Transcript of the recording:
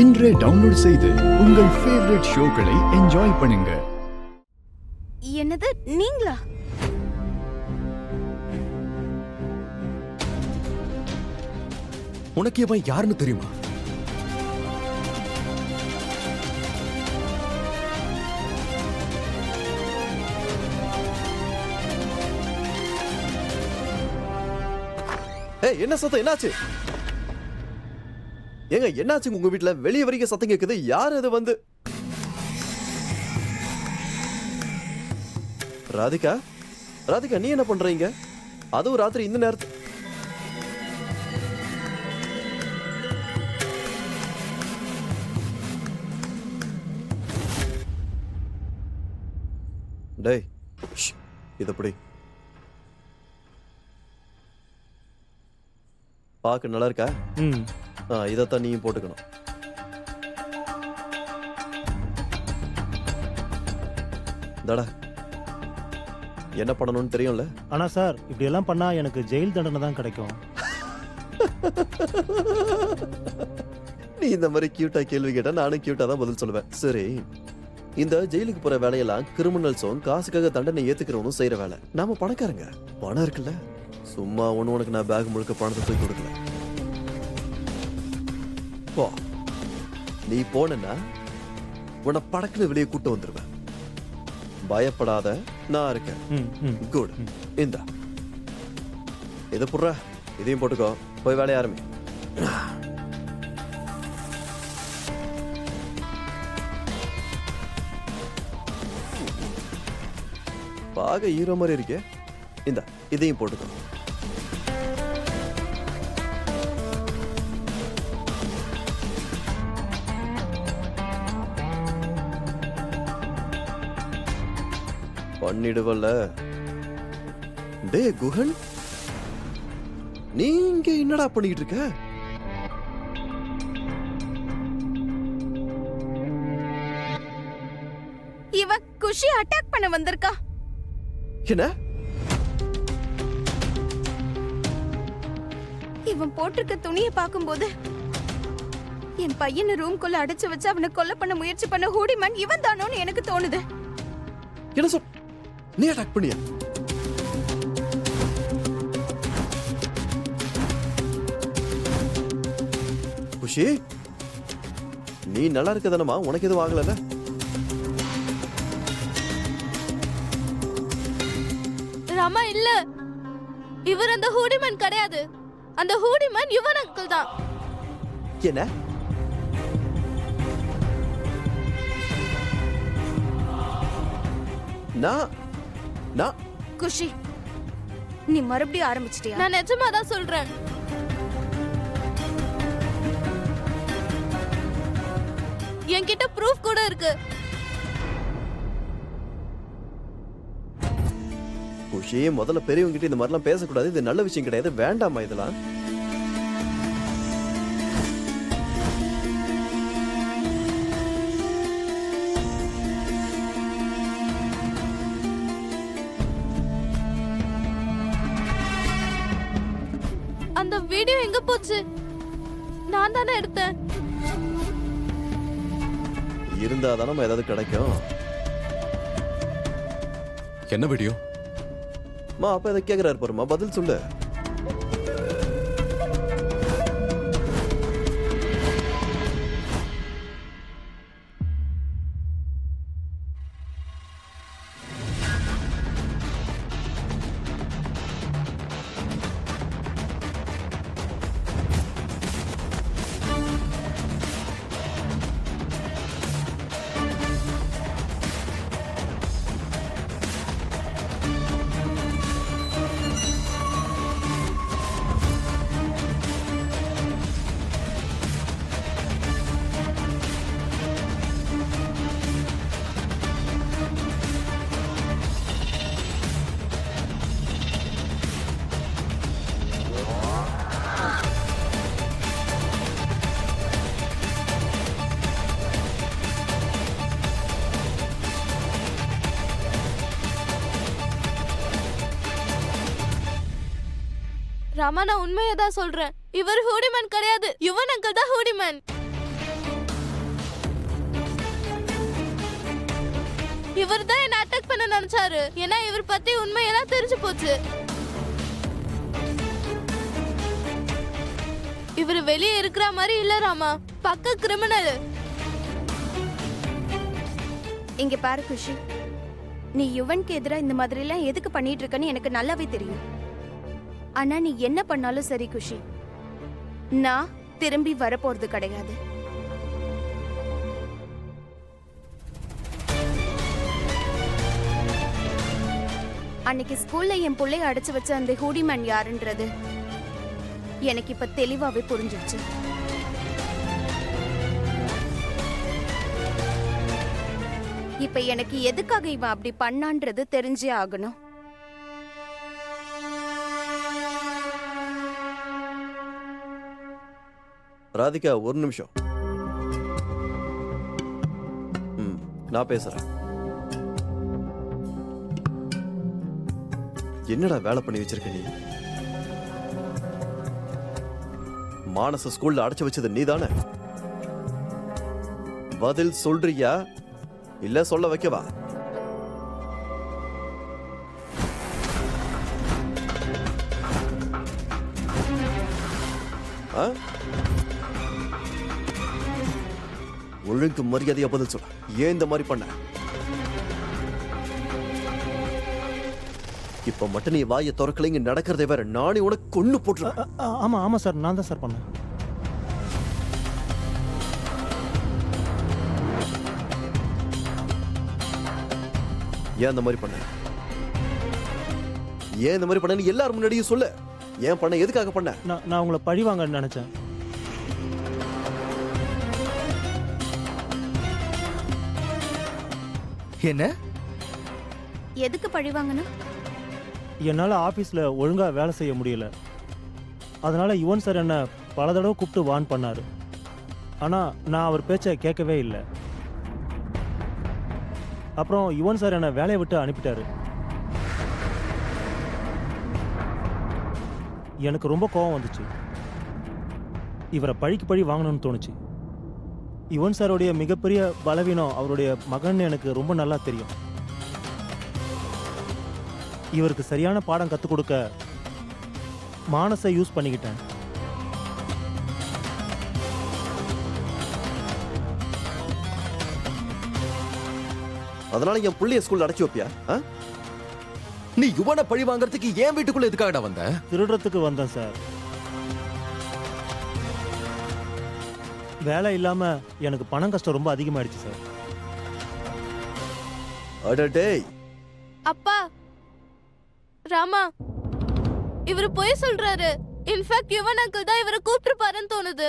இன்றே டவுன்லோட் செய்து உங்கள் ஃபேவரட் ஷோக்களை என்ஜாய் பண்ணுங்க. என்னது நீங்களா? உனக்கு இவன் யாருன்னு தெரியுமா? ஏய், என்ன சத்தம்? என்னாச்சு? ஏங்க என்னாச்சு உங்க வீட்டுல? வெளியே வரைக்கும் சத்தம் கேக்குது. யார் அது வந்து? ராதிகா, ராதிகா நீ என்ன பண்றீங்க? அதுவும் ராத்திரி இந்த நேரத்து? டேய், இதப்படி பாக்க நல்லா இருக்கா? இதைத்தான் நீயும் போட்டுக்கணும். தடா, என்ன பண்ணணும்னு தெரியும்ல? ஆனா சார், இப்படி எல்லாம் பண்ணா எனக்கு ஜெயில் தண்டனை தான் கிடைக்கும். நீ இந்த மாதிரி கியூட்டா கேள்வி கேட்டா நானும் கியூட்டா தான் பதில் சொல்லுவேன். சரி, இந்த ஜெயிலுக்கு போற வேலையெல்லாம் கிரிமினல்ஸும் காசுக்காக தண்டனை ஏத்துக்கிறவனும் செய்யற வேலை. நாம பணக்காரங்க, பணம் இருக்குல்ல. சும்மா உனக்கு நான் பேக் முழுக்க பணத்தை தூக்கி கொடுக்கல. போ, நீ போனா உன்னை படக்குன்னு வெளியே கூட்டு வந்துருவேன். பயப்படாத, நான் இருக்கேன். குட். இந்தா, இதை புடுற, இதையும் போட்டுக்கோ. போய் வேலைய ஆரம்பி. பாக ஹீரோ மாதிரி இருக்கே. இந்த இதையும் போட்டுக்கோ. பண்ணிடுவல்ல. டே குஹன், நீ இங்க என்னடா பண்ணிட்டு இருக்க? இவ குஷி அட்டாக் பண்ண வந்திருக்கா. என்ன? இவன் போட்டிருக்க துணியை பார்க்கும்போது என் பையனை ரூம்குள்ள அடைச்சு வச்சு அவனை கொலை பண்ண முயற்சி பண்ண ஹூடிமேன் இவன் தானோன்னு எனக்கு தோணுது. என்ன சொல்? நீ அட்டாக் பண்ணியா? குஷி, நீ நல்லா இருக்கதானமா? உனக்கு எதுவும் ஆகல? ராமா, இல்ல, இவர் அந்த ஹூடிமேன் கிடையாது. அந்த ஹூடிமேன் யுவன் அங்கிள் தான். என்ன? நான் குஷி, நீ மறுபடியும் ஆரம்பிச்சிட்டியா? நான் நிஜமா தான் சொல்றேன். என்கிட்ட ப்ரூஃப் கூட இருக்கு. குஷி, முதல்ல பெரியவங்க கிட்ட இந்த மாதிரிலாம் பேசக்கூடாது. இது நல்ல விஷயம் கிடையாது. வேண்டாமா இதெல்லாம்? அந்த வீடியோ எங்க போச்சு? நான் தானே எடுத்தேன். இருந்தா தானே ஏதாவது கிடைக்கும். என்ன வீடியோ? அப்ப இதை கேக்குறாரு பாருமா, பதில் சொல்லு. ராமா, நான் உண்மையை தான் சொல்றேன். இவர் ஹூடிமேன் கிடையாது. யுவன் அங்கிள் தான் ஹூடிமேன். இவர் தான் என்ன அட்டாக் பண்ண நினைச்சாரு. ஏன்னா இவர் பத்தி உண்மையெல்லாம் தெரிஞ்சு போச்சு. இவர் வெளியே இருக்கிற மாதிரி இல்ல ராமா, பக்க கிரிமினல். இங்க பாரு குஷி, நீ யுவனுக்கு எதிரா இந்த மாதிரி எல்லாம் எதுக்கு பண்ணிட்டு இருக்கன்னு எனக்கு நல்லாவே தெரியும். ஆனா நீ என்ன பண்ணாலும் சரி குஷி, நான் திரும்பி வரப்போறது கிடையாது. அன்னைக்கு ஸ்கூல்ல என் புள்ளைய அடைச்சு வச்ச அந்த ஹூடிமேன் யாருன்றது எனக்கு இப்ப தெளிவாவே புரிஞ்சிடுச்சு. இப்ப எனக்கு எதுக்காக இவன் அப்படி பண்ணான்றது தெரிஞ்சே ஆகணும். ராதிகா ஒரு நிமிஷம். நான் பேசுறேன். என்னடா வேலை பண்ணி வச்சிருக்க நீ? மானச ஸ்கூல்ல அடைச்சு வச்சது நீதானே? பதில் சொல்றியா இல்ல சொல்ல வைக்கவா? ஒழுங்கு மரியாதையா பதில் சொல்ல. ஏன் இந்த மாதிரி பண்ண? இப்ப மட்டும் நீ வாயை திறக்கலைங்க நடக்கிறதே வேற. நானே உனக்கு கொன்னு போட்டுருவேன். ஆமா ஆமா சார், நான் தான் சார் பண்ணேன். ஏன் இந்த மாதிரி பண்ண? ஏன் இந்த மாதிரி பண்ண எல்லாரும் முன்னாடியும் சொல்லு. ஏன் பண்ண? எதுக்காக பண்ண? நான் உங்களை பழி வாங்கன்னு நினைச்சேன். என்ன? எதுக்கு பழி வாங்கணும்? என்னால் ஆஃபீஸில் ஒழுங்காக வேலை செய்ய முடியல. அதனால யுவன் சார் என்னை பல தடவை கூப்பிட்டு வார்ன் பண்ணார். ஆனால் நான் அவர் பேச்சை கேட்கவே இல்லை. அப்புறம் யுவன் சார் என்னை வேலையை விட்டு அனுப்பிட்டாரு. எனக்கு ரொம்ப கோபம் வந்துச்சு. இவரை பழிக்கு பழி வாங்கணும்னு தோணுச்சு. யுவன் சாரோடைய மிகப்பெரிய பலவீனம் அவருடைய மகன் எனக்கு ரொம்ப நல்லா தெரியும். இவருக்கு சரியான பாடம் கற்றுக் கொடுக்க மானசை யூஸ் பண்ணிக்கிட்டேன். அதனால என் புள்ளைய ஸ்கூல்ல அடைச்சு வைப்பியா? நீ யுவனை பழி வாங்குறதுக்கு ஏன் வீட்டுக்குள்ள எதுக்காகடா வந்த? திருடுறதுக்கு வந்தேன் சார். வேலை இல்லாம எனக்கு பணம் கஷ்டம் ரொம்ப அதிகமாயிடுச்சு சார். அடடே அப்பா, ராமா இவரு பொய் சொல்றாரு. இன்ஃபேக்ட் யுவன் அங்கிள் தான் இவரை கூப்பிட்டு பாருன்னு தோணுது.